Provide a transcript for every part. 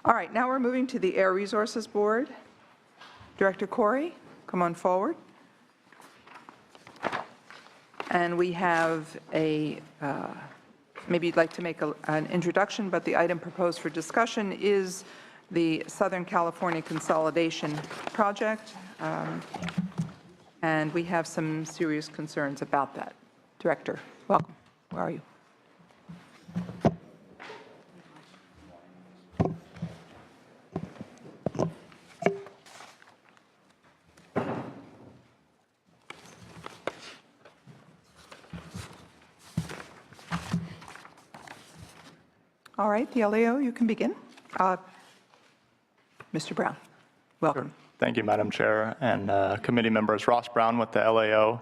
All right, now we're moving to the Air Resources Board. Director Corey, come on forward. And we have maybe you'd like to make an introduction, but the item proposed for discussion is the Southern California Consolidation Project, and we have some serious concerns about that. Director, welcome. Where are you? All right, the LAO, you can begin. Mr. Brown, welcome. Sure. Thank you, Madam Chair, and committee members. Ross Brown with the LAO.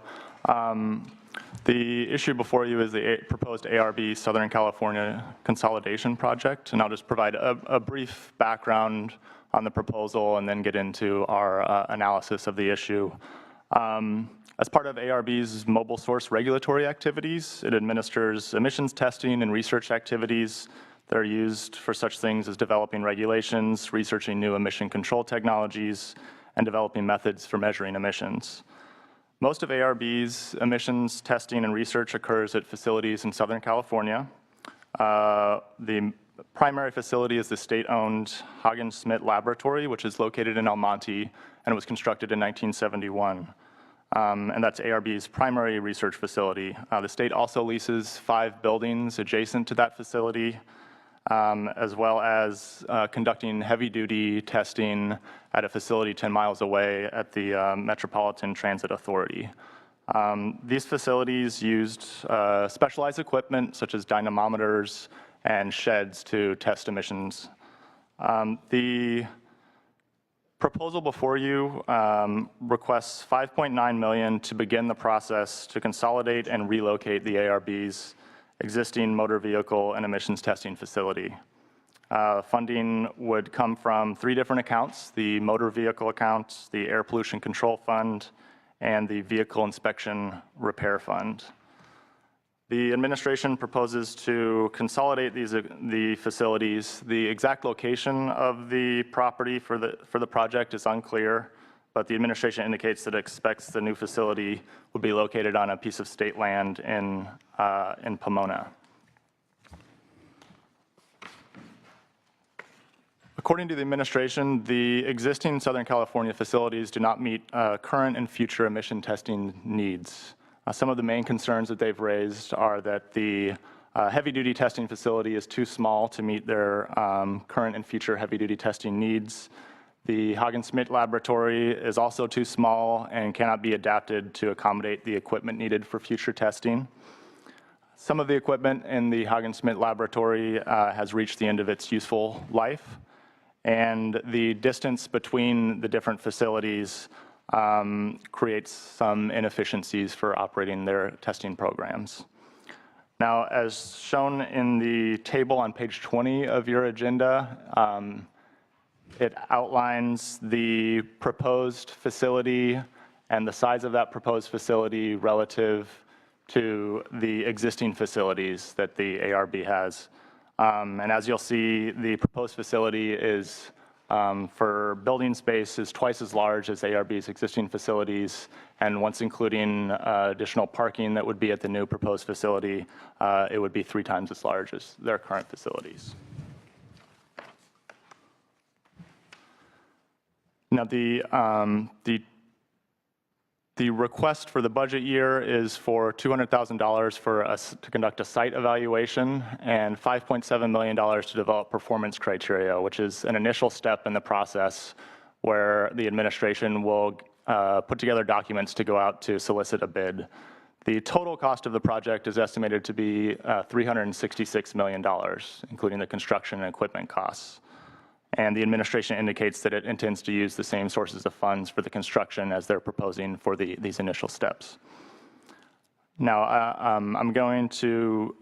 The issue before you is the proposed ARB Southern California Consolidation Project, and I'll just provide a brief background on the proposal and then get into our analysis of the issue. As part of ARB's mobile source regulatory activities, it administers emissions testing and research activities that are used for such things as developing regulations, researching new emission control technologies, and developing methods for measuring emissions. Most of ARB's emissions testing and research occurs at facilities in Southern California. The primary facility is the state-owned Hagen-Smit Laboratory, which is located in El Monte, and it was constructed in 1971. And that's ARB's primary research facility. The state also leases 5 buildings adjacent to that facility, as well as conducting heavy-duty testing at a facility 10 miles away at the Metropolitan Transit Authority. These facilities used specialized equipment such as dynamometers and sheds to test emissions. The proposal before you requests $5.9 million to begin the process to consolidate and relocate the ARB's existing motor vehicle and emissions testing facility. Funding would come from 3 different accounts: the motor vehicle account, the air pollution control fund, and the vehicle inspection repair fund. The administration proposes to consolidate the facilities. The exact location of the property for the project is unclear, but the administration indicates that it expects the new facility will be located on a piece of state land in Pomona. According to the administration, the existing Southern California facilities do not meet current and future emission testing needs. Some of the main concerns that they've raised are that the heavy-duty testing facility is too small to meet their current and future heavy-duty testing needs. The Hagen-Smit Laboratory is also too small and cannot be adapted to accommodate the equipment needed for future testing. Some of the equipment in the Hagen-Smit Laboratory has reached the end of its useful life, and the distance between the different facilities creates some inefficiencies for operating their testing programs. Now, as shown in the table on page 20 of your agenda, it outlines the proposed facility and the size of that proposed facility relative to the existing facilities that the ARB has. And as you'll see, the proposed facility is, for building space, is twice as large as ARB's existing facilities, and once including additional parking that would be at the new proposed facility, it would be 3 times as large as their current facilities. Now, the request for the budget year is for $200,000 for us to conduct a site evaluation and $5.7 million to develop performance criteria, which is an initial step in the process where the administration will put together documents to go out to solicit a bid. The total cost of the project is estimated to be $366 million, including the construction and equipment costs. And the administration indicates that it intends to use the same sources of funds for the construction as they're proposing for these initial steps. Now, I'm going to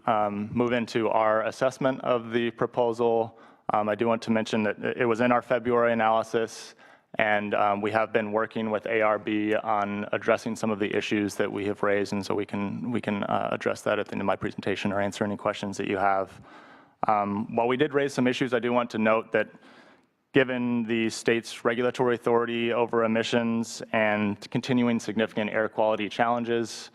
move into our assessment of the proposal. I do want to mention that it was in our February analysis, and we have been working with ARB on addressing some of the issues that we have raised, and so we can address that at the end of my presentation or answer any questions that you have. While we did raise some issues, I do want to note that Given the state's regulatory authority over emissions and continuing significant air quality challenges,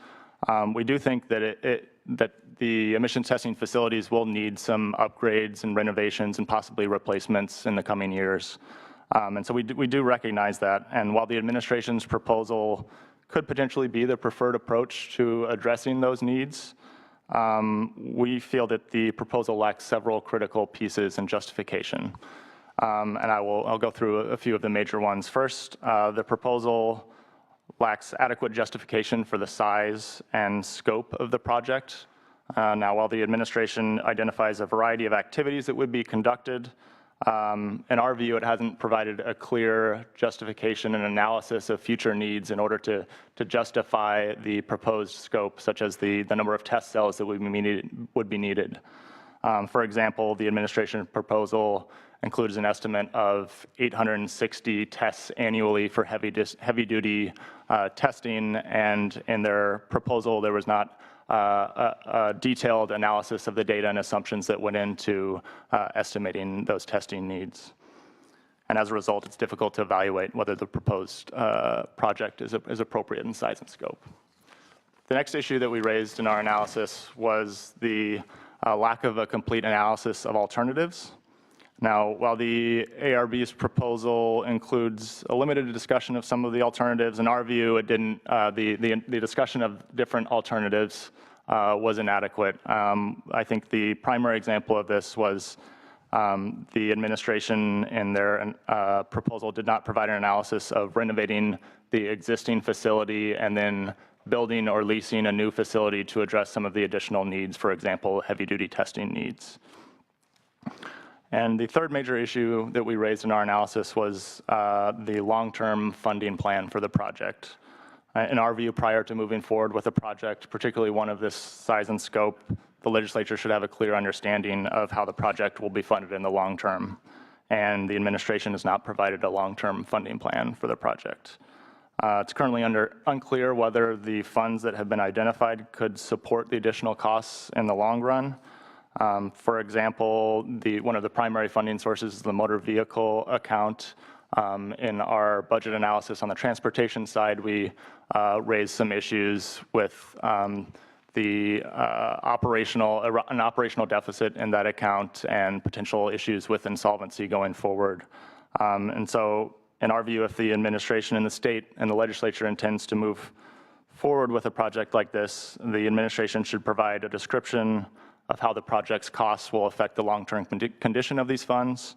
we do think that that the emissions testing facilities will need some upgrades and renovations and possibly replacements in the coming years. And so we do recognize that. And while the administration's proposal could potentially be the preferred approach to addressing those needs, we feel that the proposal lacks several critical pieces and justification. And I'll go through a few of the major ones. First, the proposal lacks adequate justification for the size and scope of the project. Now, while the administration identifies a variety of activities that would be conducted, in our view, it hasn't provided a clear justification and analysis of future needs in order to justify the proposed scope, such as the number of test cells that would be needed. For example, the administration proposal includes an estimate of 860 tests annually for heavy-duty testing, and in their proposal, there was not a detailed analysis of the data and assumptions that went into estimating those testing needs. And as a result, it's difficult to evaluate whether the proposed project is appropriate in size and scope. The next issue that we raised in our analysis was the lack of a complete analysis of alternatives. Now, while the ARB's proposal includes a limited discussion of some of the alternatives, in our view, it didn't. The discussion of different alternatives was inadequate. I think the primary example of this was the administration in their proposal did not provide an analysis of renovating the existing facility and then building or leasing a new facility to address some of the additional needs, for example, heavy-duty testing needs. And the third major issue that we raised in our analysis was the long-term funding plan for the project. In our view, prior to moving forward with a project, particularly one of this size and scope, the legislature should have a clear understanding of how the project will be funded in the long term. And the administration has not provided a long-term funding plan for the project. It's currently unclear whether the funds that have been identified could support the additional costs in the long run. For example, one of the primary funding sources is the motor vehicle account. In our budget analysis on the transportation side, we raised some issues with an operational deficit in that account and potential issues with insolvency going forward. And so in our view, if the administration and the state and the legislature intends to move forward with a project like this, the administration should provide a description of how the project's costs will affect the long-term condition of these funds.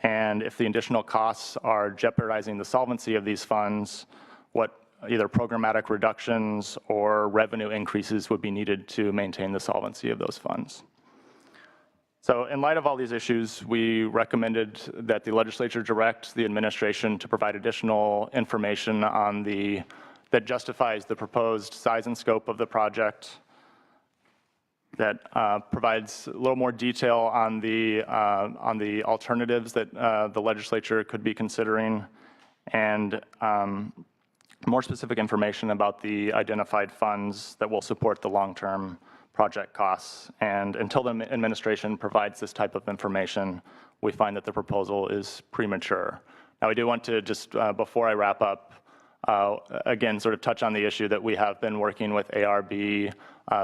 And if the additional costs are jeopardizing the solvency of these funds, what either programmatic reductions or revenue increases would be needed to maintain the solvency of those funds. So in light of all these issues, we recommended that the legislature direct the administration to provide additional information on that justifies the proposed size and scope of the project, that provides a little more detail on the alternatives that the legislature could be considering, and more specific information about the identified funds that will support the long-term project costs. And until the administration provides this type of information, we find that the proposal is premature. Now, I do want to just, before I wrap up, again, sort of touch on the issue that we have been working with ARB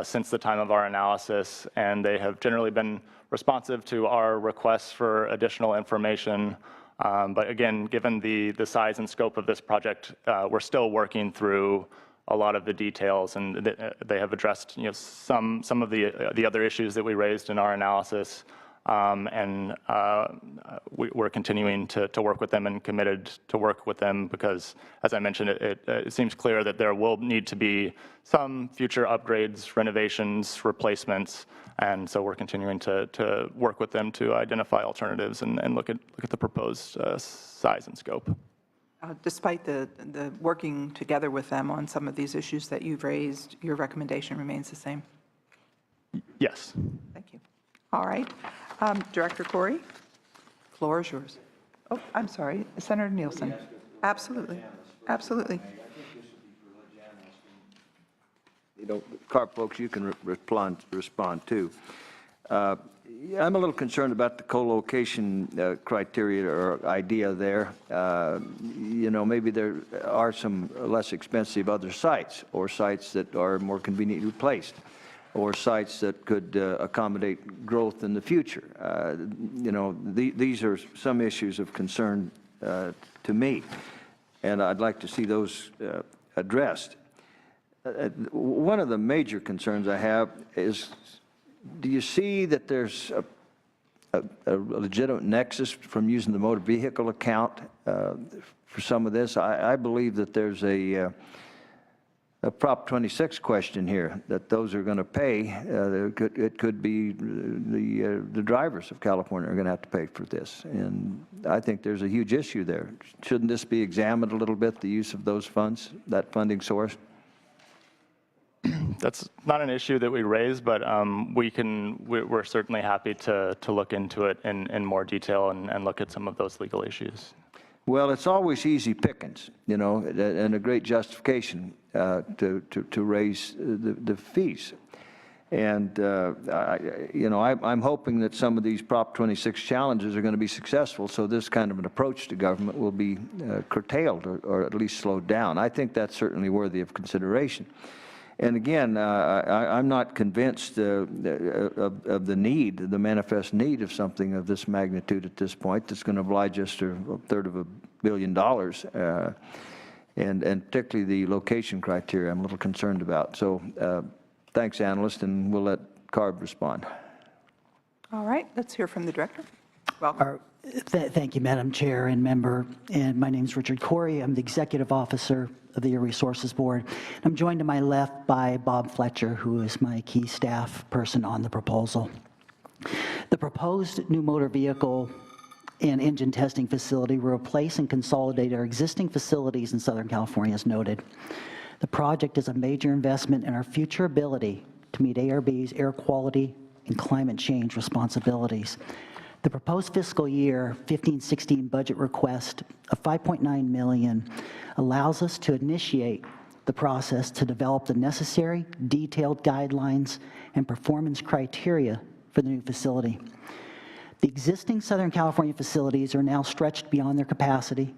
since the time of our analysis, and they have generally been responsive to our requests for additional information. But again, given the size and scope of this project, we're still working through a lot of the details, and they have addressed some of the other issues that we raised in our analysis. And we're continuing to work with them and committed to work with them because, as I mentioned, it seems clear that there will need to be some future upgrades, renovations, replacements, and so we're continuing to work with them to identify alternatives and look at the proposed size and scope. Despite the working together with them on some of these issues that you've raised, your recommendation remains the same? Yes. Thank you. All right. Director Corey, floor is yours. Oh, I'm sorry, Senator Nielsen. Absolutely, absolutely. CARP folks, you can respond too. I'm a little concerned about the co-location criteria or idea there. You know, maybe there are some less expensive other sites, or sites that are more conveniently placed, or sites that could accommodate growth in the future. You know, these are some issues of concern to me, and I'd like to see those addressed. One of the major concerns I have is, do you see that there's a legitimate nexus from using the motor vehicle account for some of this? I believe that there's a Prop 26 question here, that those are going to pay. It could be the drivers of California are going to have to pay for this. And I think there's a huge issue there. Shouldn't this be examined a little bit, the use of those funds, that funding source? That's not an issue that we raise, but we're certainly happy to look into it in more detail and look at some of those legal issues. Well, it's always easy pickings, you know, and a great justification to raise the fees. And, you know, I'm hoping that some of these Prop 26 challenges are going to be successful, so this kind of an approach to government will be curtailed or at least slowed down. I think that's certainly worthy of consideration. And again, I'm not convinced of the need, the manifest need of something of this magnitude at this point that's going to oblige us to $1/3 billion, and particularly the location criteria I'm a little concerned about. So thanks, analyst, and we'll let Carb respond. All right, let's hear from the director. Welcome. Thank you, Madam Chair and member. And my name is Richard Corey. I'm the Executive Officer of the Air Resources Board. I'm joined to my left by Bob Fletcher, who is my key staff person on the proposal. The proposed new motor vehicle and engine testing facility will replace and consolidate our existing facilities in Southern California, as noted. The project is a major investment in our future ability to meet ARB's air quality and climate change responsibilities. The proposed fiscal year 15-16 budget request of $5.9 million allows us to initiate the process to develop the necessary detailed guidelines and performance criteria for the new facility. The existing Southern California facilities are now stretched beyond their capacity,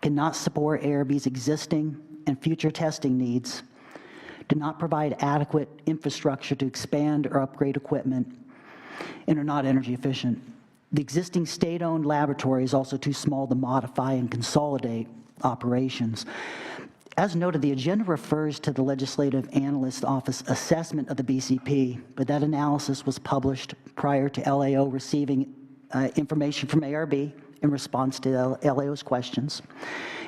cannot support ARB's existing and future testing needs, do not provide adequate infrastructure to expand or upgrade equipment, and are not energy efficient. The existing state-owned laboratory is also too small to modify and consolidate operations. As noted, the agenda refers to the Legislative Analyst Office assessment of the BCP, but that analysis was published prior to LAO receiving information from ARB in response to LAO's questions.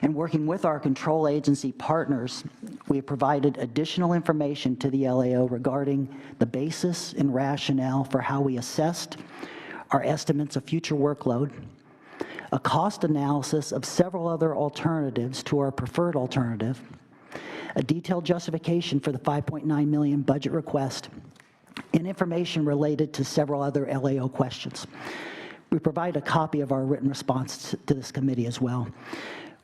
And working with our control agency partners, we have provided additional information to the LAO regarding the basis and rationale for how we assessed our estimates of future workload, a cost analysis of several other alternatives to our preferred alternative, a detailed justification for the $5.9 million budget request, and information related to several other LAO questions. We provide a copy of our written response to this committee as well.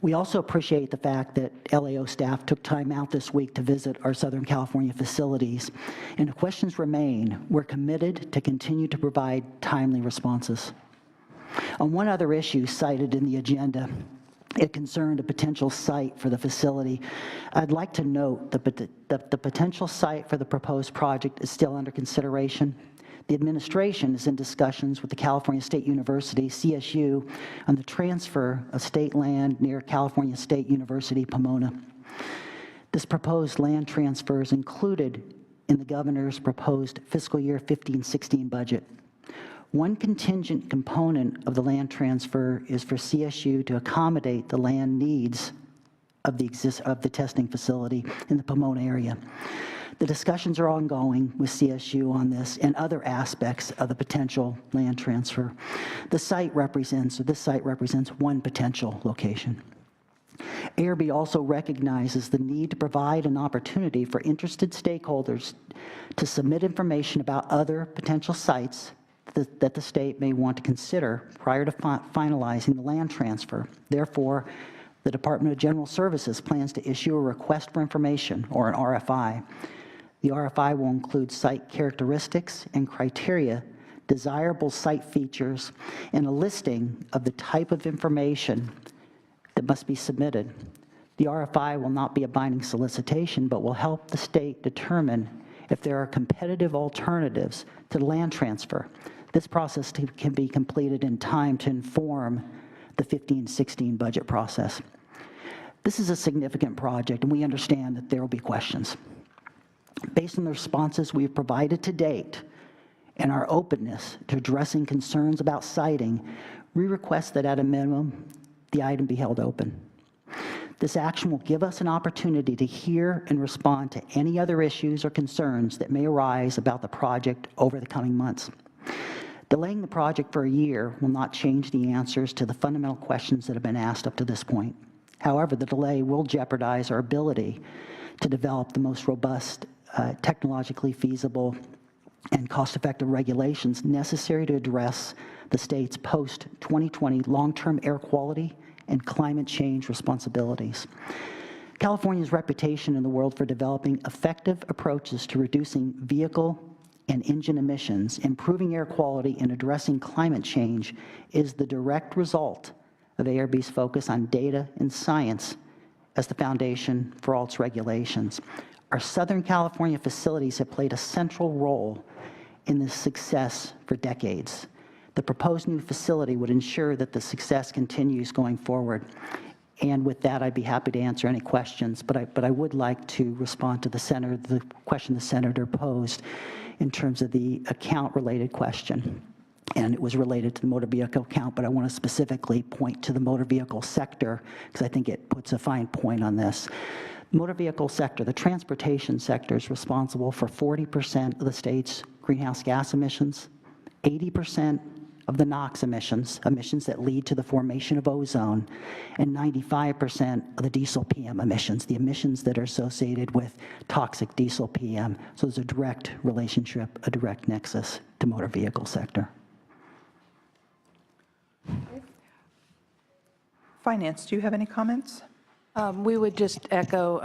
We also appreciate the fact that LAO staff took time out this week to visit our Southern California facilities. And if questions remain, we're committed to continue to provide timely responses. On one other issue cited in the agenda, it concerned a potential site for the facility. I'd like to note that the potential site for the proposed project is still under consideration. The administration is in discussions with the California State University, CSU, on the transfer of state land near California State University, Pomona. This proposed land transfer is included in the governor's proposed fiscal year 15-16 budget. One contingent component of the land transfer is for CSU to accommodate the land needs of the testing facility in the Pomona area. The discussions are ongoing with CSU on this and other aspects of the potential land transfer. This site represents one potential location. ARB also recognizes the need to provide an opportunity for interested stakeholders to submit information about other potential sites that the state may want to consider prior to finalizing the land transfer. Therefore, the Department of General Services plans to issue a request for information, or an RFI. The RFI will include site characteristics and criteria desirable site features, and a listing of the type of information that must be submitted. The RFI will not be a binding solicitation, but will help the state determine if there are competitive alternatives to the land transfer. This process can be completed in time to inform the 15-16 budget process. This is a significant project, and we understand that there will be questions. Based on the responses we have provided to date and our openness to addressing concerns about siting, we request that at a minimum, the item be held open. This action will give us an opportunity to hear and respond to any other issues or concerns that may arise about the project over the coming months. Delaying the project for a year will not change the answers to the fundamental questions that have been asked up to this point. However, the delay will jeopardize our ability to develop the most robust, technologically feasible, and cost-effective regulations necessary to address the state's post-2020 long-term air quality and climate change responsibilities. California's reputation in the world for developing effective approaches to reducing vehicle and engine emissions, improving air quality, and addressing climate change is the direct result of ARB's focus on data and science as the foundation for all its regulations. Our Southern California facilities have played a central role in this success for decades. The proposed new facility would ensure that the success continues going forward. And with that, I'd be happy to answer any questions, but I would like to respond to the question the senator posed in terms of the account-related question. And it was related to the motor vehicle account, but I want to specifically point to the motor vehicle sector because I think it puts a fine point on this. Motor vehicle sector, the transportation sector, is responsible for 40% of the state's greenhouse gas emissions, 80% of the NOx emissions that lead to the formation of ozone, and 95% of the diesel PM emissions, the emissions that are associated with toxic diesel PM. So there's a direct relationship, a direct nexus to motor vehicle sector. Finance, do you have any comments? We would just echo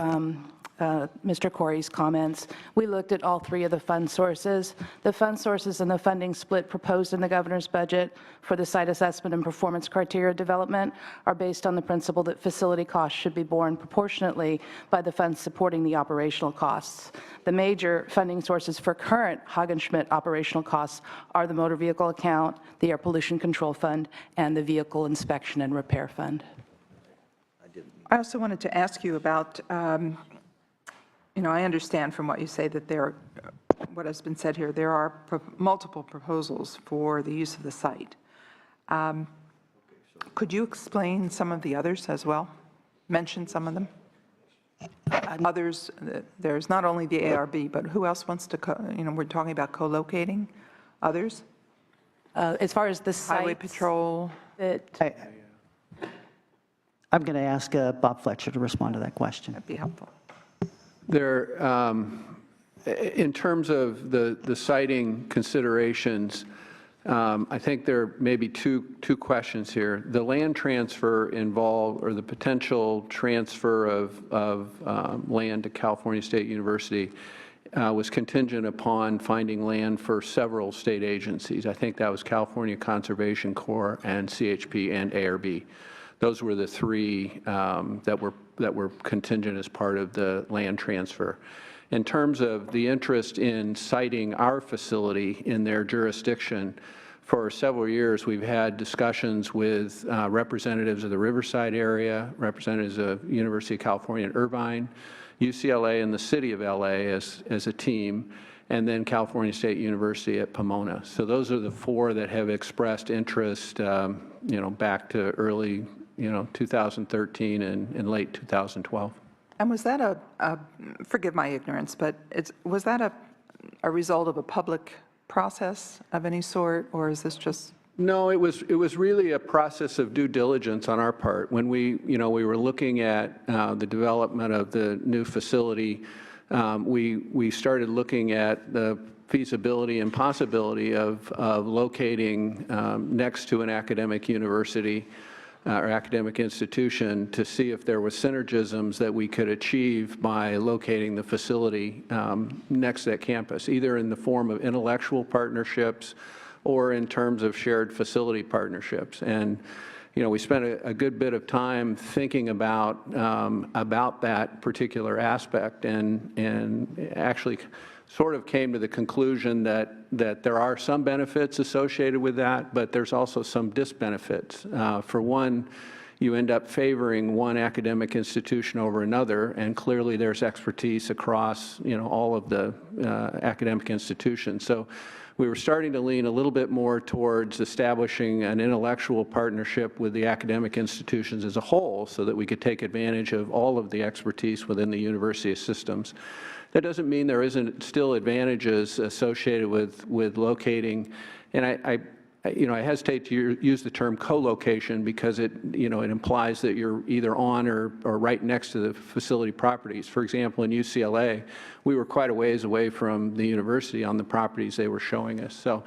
Mr. Corey's comments. We looked at all three of the fund sources. The fund sources and the funding split proposed in the governor's budget for the site assessment and performance criteria development are based on the principle that facility costs should be borne proportionately by the funds supporting the operational costs. The major funding sources for current Hagenschmidt operational costs are the motor vehicle account, the air pollution control fund, and the vehicle inspection and repair fund. I also wanted to ask you about I understand from what you say that what has been said here, there are multiple proposals for the use of the site. Could you explain some of the others as well? Mention some of them? Others, there's not only the ARB, but who else wants to, we're talking about co-locating others? As far as the Highway sites Patrol? I'm going to ask Bob Fletcher to respond to that question. That'd be helpful. There, in terms of the siting considerations, I think there may be two questions here. The land transfer involved, or the potential transfer of land to California State University was contingent upon finding land for several state agencies. I think that was California Conservation Corps and CHP and ARB. Those were the three that were contingent as part of the land transfer. In terms of the interest in siting our facility in their jurisdiction, for several years we've had discussions with representatives of the Riverside area, representatives of University of California at Irvine, UCLA and the City of LA as a team, and then California State University at Pomona. So those are the four that have expressed interest, back to early 2013 and late 2012. And was that forgive my ignorance, but was that a result of a public process of any sort, or is this just? No, it was really a process of due diligence on our part. When we were looking at the development of the new facility, we started looking at the feasibility and possibility of locating next to an academic university or academic institution to see if there was synergisms that we could achieve by locating the facility next to that campus, either in the form of intellectual partnerships or in terms of shared facility partnerships. And we spent a good bit of time thinking about that particular aspect, and actually sort of came to the conclusion that there are some benefits associated with that, but there's also some disbenefits. For one, you end up favoring one academic institution over another, and clearly there's expertise across all of the academic institutions. So we were starting to lean a little bit more towards establishing an intellectual partnership with the academic institutions as a whole so that we could take advantage of all of the expertise within the university systems. That doesn't mean there isn't still advantages associated with locating, and I hesitate to use the term co-location because it implies that you're either on or right next to the facility properties. For example, in UCLA, we were quite a ways away from the university on the properties they were showing us. So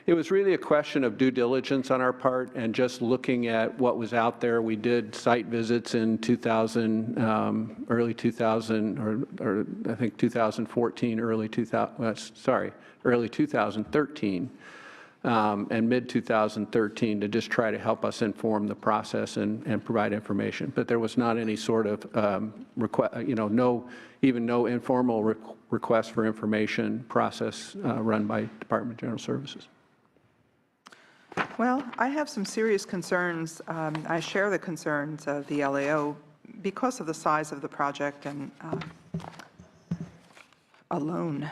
it was really a question of due diligence on our part and just looking at what was out there. We did site visits in early 2000, or I think 2014, early 2013. And mid-2013 to just try to help us inform the process and provide information. But there was not any sort of no informal request for information process run by Department of General Services. Well, I have some serious concerns. I share the concerns of the LAO because of the size of the project and alone.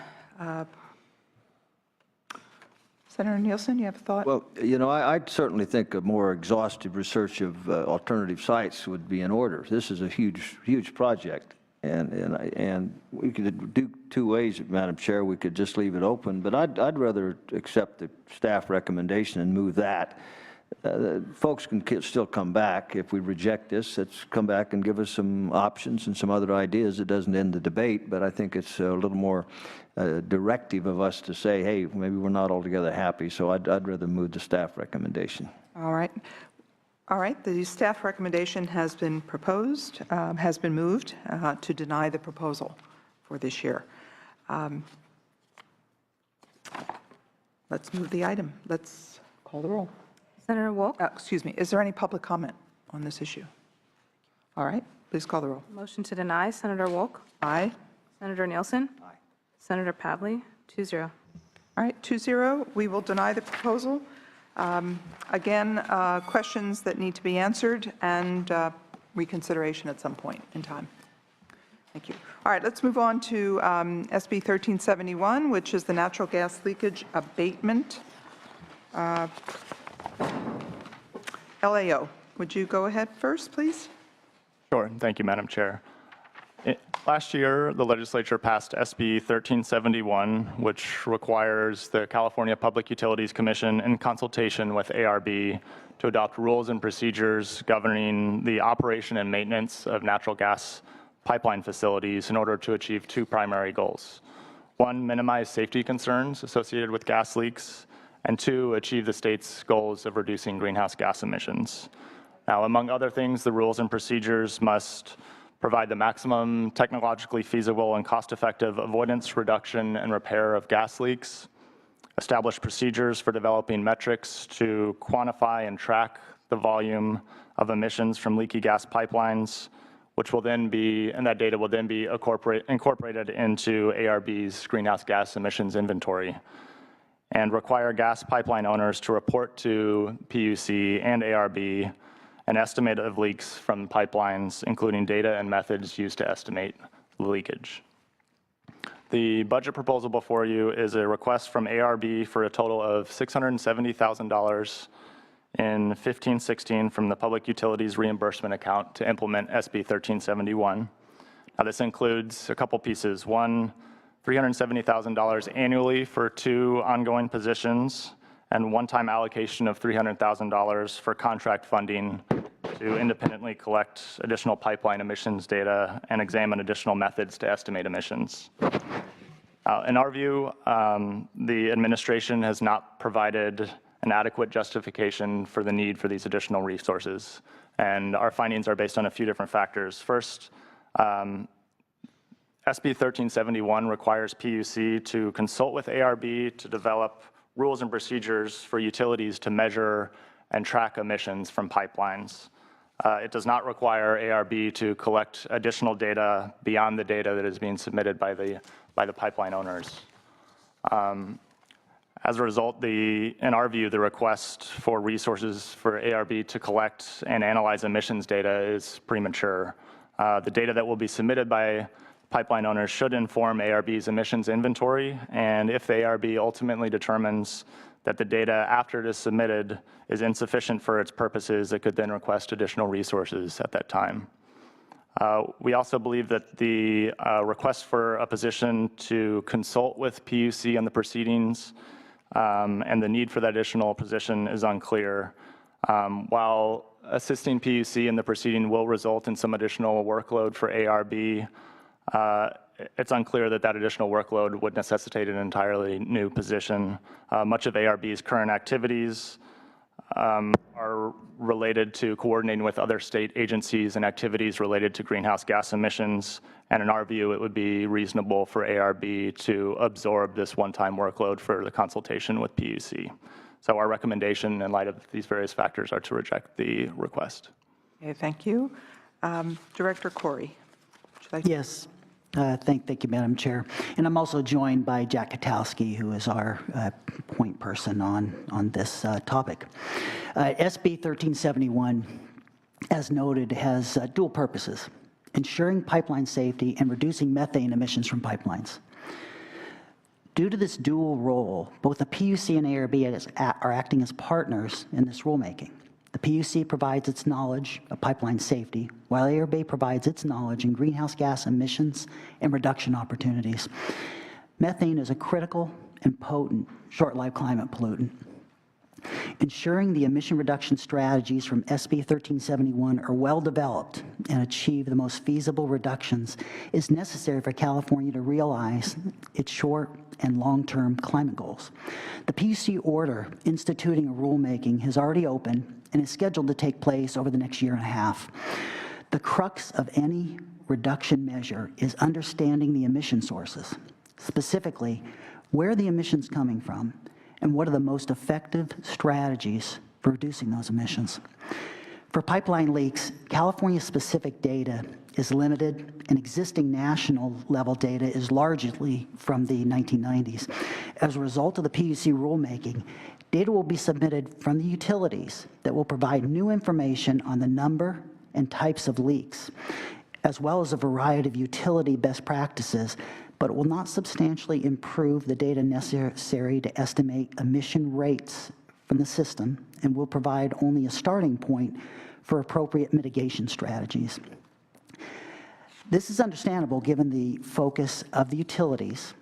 Senator Nielsen, you have a thought? Well, I certainly think a more exhaustive research of alternative sites would be in order. This is a huge project, and we could do two ways, Madam Chair. We could just leave it open, but I'd rather accept the staff recommendation and move that. Folks can still come back. If we reject this, let's come back and give us some options and some other ideas. It doesn't end the debate, but I think it's a little more directive of us to say, hey, maybe we're not altogether happy, so I'd rather move the staff recommendation. All right. All right, the staff recommendation has been proposed, has been moved to deny the proposal for this year. Let's move the item. Let's call the roll. Senator Wolk? Excuse me, is there any public comment on this issue? All right, please call the roll. Motion to deny, Senator Wolk? Aye. Senator Nielsen? Aye. Senator Pavley? 2-0. All right, 2-0, we will deny the proposal. Again, questions that need to be answered and reconsideration at some point in time. Thank you. All right, let's move on to SB 1371, which is the natural gas leakage abatement. LAO, would you go ahead first, please? Sure. Thank you, Madam Chair. Last year, the legislature passed SB 1371, which requires the California Public Utilities Commission, in consultation with ARB, to adopt rules and procedures governing the operation and maintenance of natural gas pipeline facilities in order to achieve two primary goals. One, minimize safety concerns associated with gas leaks, and two, achieve the state's goals of reducing greenhouse gas emissions. Now, among other things, the rules and procedures must provide the maximum technologically feasible and cost-effective avoidance, reduction, and repair of gas leaks, establish procedures for developing metrics to quantify and track the volume of emissions from leaky gas pipelines, which will then be, and that data will then be incorporated into ARB's greenhouse gas emissions inventory, and require gas pipeline owners to report to PUC and ARB an estimate of leaks from pipelines, including data and methods used to estimate leakage. The budget proposal before you is a request from ARB for a total of $670,000 in 15-16 from the Public Utilities Reimbursement Account to implement SB 1371. Now, this includes a couple pieces. One, $370,000 annually for two ongoing positions, and one-time allocation of $300,000 for contract funding to independently collect additional pipeline emissions data and examine additional methods to estimate emissions. In our view, the administration has not provided an adequate justification for the need for these additional resources, and our findings are based on a few different factors. First, SB 1371 requires PUC to consult with ARB to develop rules and procedures for utilities to measure and track emissions from pipelines. It does not require ARB to collect additional data beyond the data that is being submitted by the pipeline owners. As a result, in our view, the request for resources for ARB to collect and analyze emissions data is premature. The data that will be submitted by pipeline owners should inform ARB's emissions inventory, and if the ARB ultimately determines that the data after it is submitted is insufficient for its purposes, it could then request additional resources at that time. We also believe that the request for a position to consult with PUC on the proceedings and the need for that additional position is unclear. While assisting PUC in the proceeding will result in some additional workload for ARB, it's unclear that that additional workload would necessitate an entirely new position. Much of ARB's current activities are related to coordinating with other state agencies and activities related to greenhouse gas emissions. And in our view, it would be reasonable for ARB to absorb this one-time workload for the consultation with PUC. So our recommendation in light of these various factors are to reject the request. Okay, thank you. Director Corey, would you like to? Yes. Thank you, Madam Chair. And I'm also joined by Jack Katowski, who is our point person on this topic. SB 1371, as noted, has dual purposes: ensuring pipeline safety and reducing methane emissions from pipelines. Due to this dual role, both the PUC and ARB are acting as partners in this rulemaking. The PUC provides its knowledge of pipeline safety, while ARB provides its knowledge in greenhouse gas emissions and reduction opportunities. Methane is a critical and potent short-lived climate pollutant. Ensuring the emission reduction strategies from SB 1371 are well developed and achieve the most feasible reductions is necessary for California to realize its short and long-term climate goals. The PUC order instituting a rulemaking has already opened and is scheduled to take place over the next year and a half. The crux of any reduction measure is understanding the emission sources, specifically where are the emissions coming from and what are the most effective strategies for reducing those emissions. For pipeline leaks, California-specific data is limited, and existing national level data is largely from the 1990s. As a result of the PUC rulemaking, data will be submitted from the utilities that will provide new information on the number and types of leaks, as well as a variety of utility best practices, but it will not substantially improve the data necessary to estimate emission rates from the system and will provide only a starting point for appropriate mitigation strategies. This is understandable given the focus of the utilities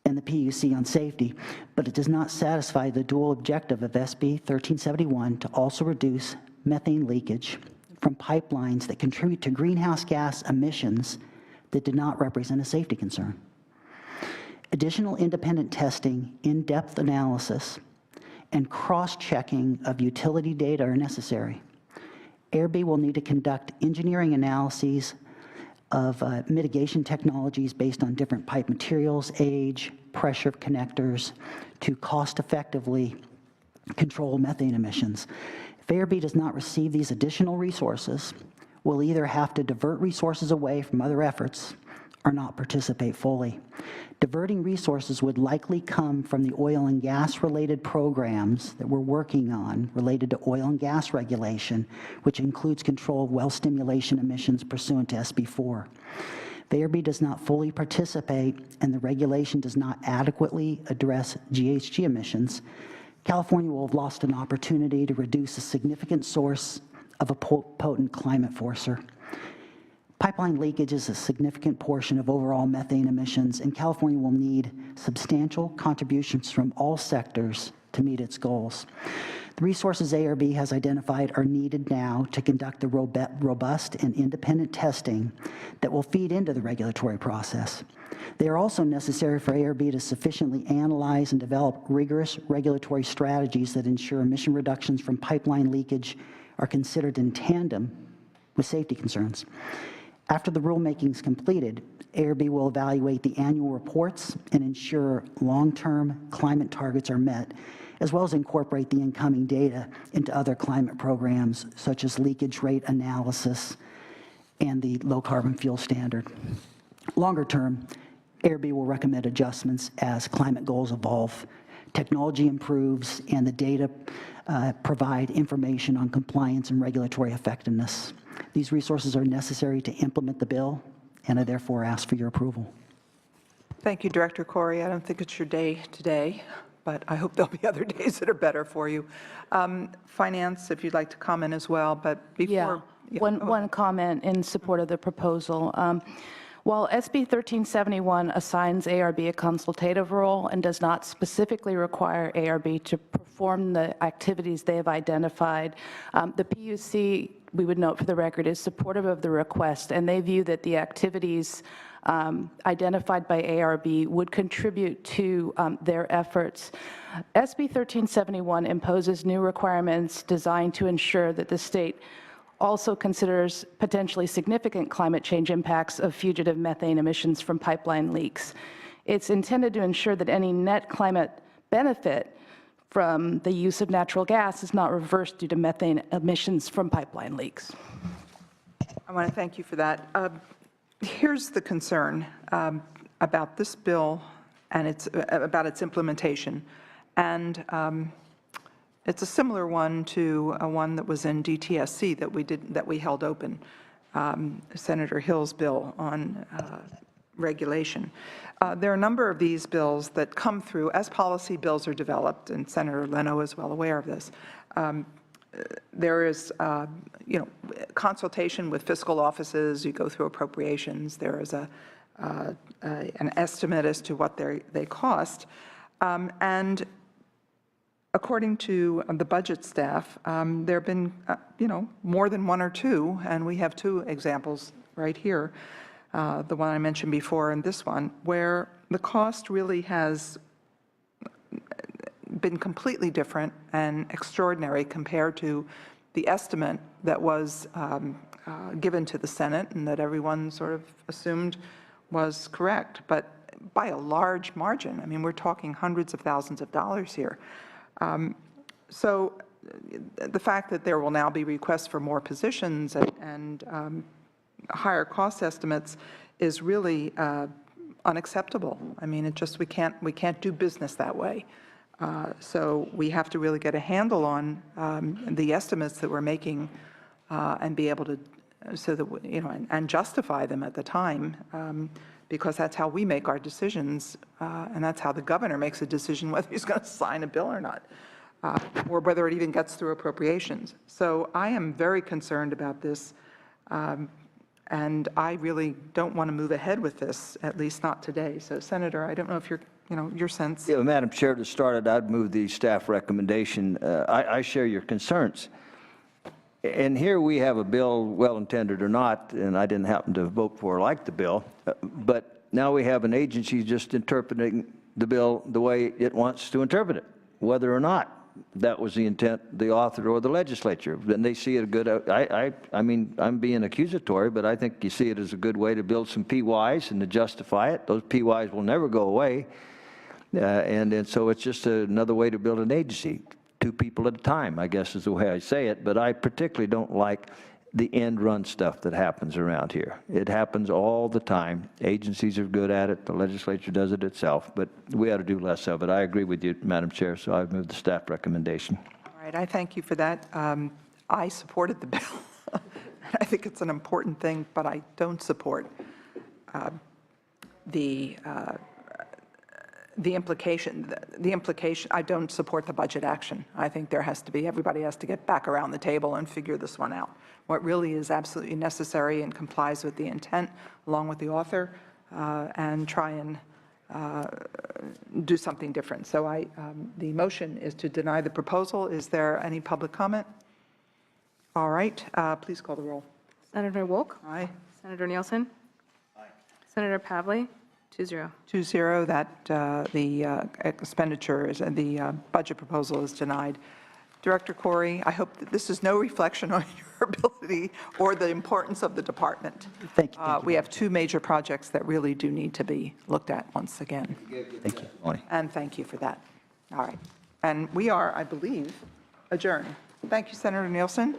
and the PUC on safety, but it does not satisfy the dual objective of SB 1371 to also reduce methane leakage from pipelines that contribute to greenhouse gas emissions that did not represent a safety concern. Additional independent testing, in-depth analysis, and cross-checking of utility data are necessary. ARB will need to conduct engineering analyses of mitigation technologies based on different pipe materials, age, pressure of connectors, to cost-effectively control methane emissions. If ARB does not receive these additional resources, we'll either have to divert resources away from other efforts or not participate fully. Diverting resources would likely come from the oil and gas-related programs that we're working on related to oil and gas regulation, which includes control of well stimulation emissions pursuant to SB 4. If ARB does not fully participate and the regulation does not adequately address GHG emissions, California will have lost an opportunity to reduce a significant source of a potent climate forcer. Pipeline leakage is a significant portion of overall methane emissions, and California will need substantial contributions from all sectors to meet its goals. The resources ARB has identified are needed now to conduct the robust and independent testing that will feed into the regulatory process. They are also necessary for ARB to sufficiently analyze and develop rigorous regulatory strategies that ensure emission reductions from pipeline leakage are considered in tandem with safety concerns. After the rulemaking is completed, ARB will evaluate the annual reports and ensure long-term climate targets are met, as well as incorporate the incoming data into other climate programs, such as leakage rate analysis and the low-carbon fuel standard. Longer term, ARB will recommend adjustments as climate goals evolve, technology improves, and the data provide information on compliance and regulatory effectiveness. These resources are necessary to implement the bill, and I therefore ask for your approval. Thank you, Director Corey. I don't think it's your day today, but I hope there'll be other days that are better for you. Finance, if you'd like to comment as well, but before... Yeah, one comment in support of the proposal. While SB 1371 assigns ARB a consultative role and does not specifically require ARB to perform the activities they have identified, the PUC, we would note for the record, is supportive of the request, and they view that the activities identified by ARB would contribute to their efforts. SB 1371 imposes new requirements designed to ensure that the state also considers potentially significant climate change impacts of fugitive methane emissions from pipeline leaks. It's intended to ensure that any net climate benefit from the use of natural gas is not reversed due to methane emissions from pipeline leaks. I want to thank you for that. Here's the concern about this bill and about its implementation. And it's a similar one to one that was in DTSC that we held open, Senator Hill's bill on regulation. There are a number of these bills that come through as policy bills are developed, and Senator Leno is well aware of this. There is, consultation with fiscal offices. You go through appropriations. There is an estimate as to what they cost, and according to the budget staff, there have been, more than one or two, and we have two examples right here, the one I mentioned before and this one, where the cost really has been completely different and extraordinary compared to the estimate that was given to the Senate and that everyone sort of assumed was correct, but by a large margin. I mean, we're talking hundreds of thousands of dollars here. So the fact that there will now be requests for more positions and higher cost estimates is really unacceptable. I mean, we can't do business that way. So we have to really get a handle on the estimates that we're making and be able to, so that, and justify them at the time, because that's how we make our decisions, and that's how the governor makes a decision whether he's going to sign a bill or not, or whether it even gets through appropriations. So I am very concerned about this, and I really don't want to move ahead with this, at least not today. So, Senator, I don't know if your sense. Yeah, Madam Chair, to start, I'd move the staff recommendation. I share your concerns. And here we have a bill, well-intended or not, and I didn't happen to vote for or like the bill, but now we have an agency just interpreting the bill the way it wants to interpret it, whether or not that was the intent, the author or the legislature. Then they see it a good, I mean, I'm being accusatory, but I think you see it as a good way to build some PYs and to justify it. Those PYs will never go away. And so it's just another way to build an agency. Two people at a time, I guess is the way I say it, but I particularly don't like the end run stuff that happens around here. It happens all the time. Agencies are good at it. The legislature does it itself, but we ought to do less of it. I agree with you, Madam Chair, so I've moved the staff recommendation. All right, I thank you for that. I supported the bill. I think it's an important thing, but I don't support the implication, I don't support the budget action. I think there has to be, everybody has to get back around the table and figure this one out. What really is absolutely necessary and complies with the intent, along with the author, and try and do something different. So the motion is to deny the proposal. Is there any public comment? All right, please call the roll. Senator Wolk? Aye. Senator Nielsen? Aye. Senator Pavley? 2-0. 2-0, that the expenditure, the budget proposal is denied. Director Corey, I hope that this is no reflection on your ability or the importance of the department. Thank you. We have two major projects that really do need to be looked at once again. Thank you. And thank you for that. All right. And we are, I believe, adjourned. Thank you, Senator Nielsen.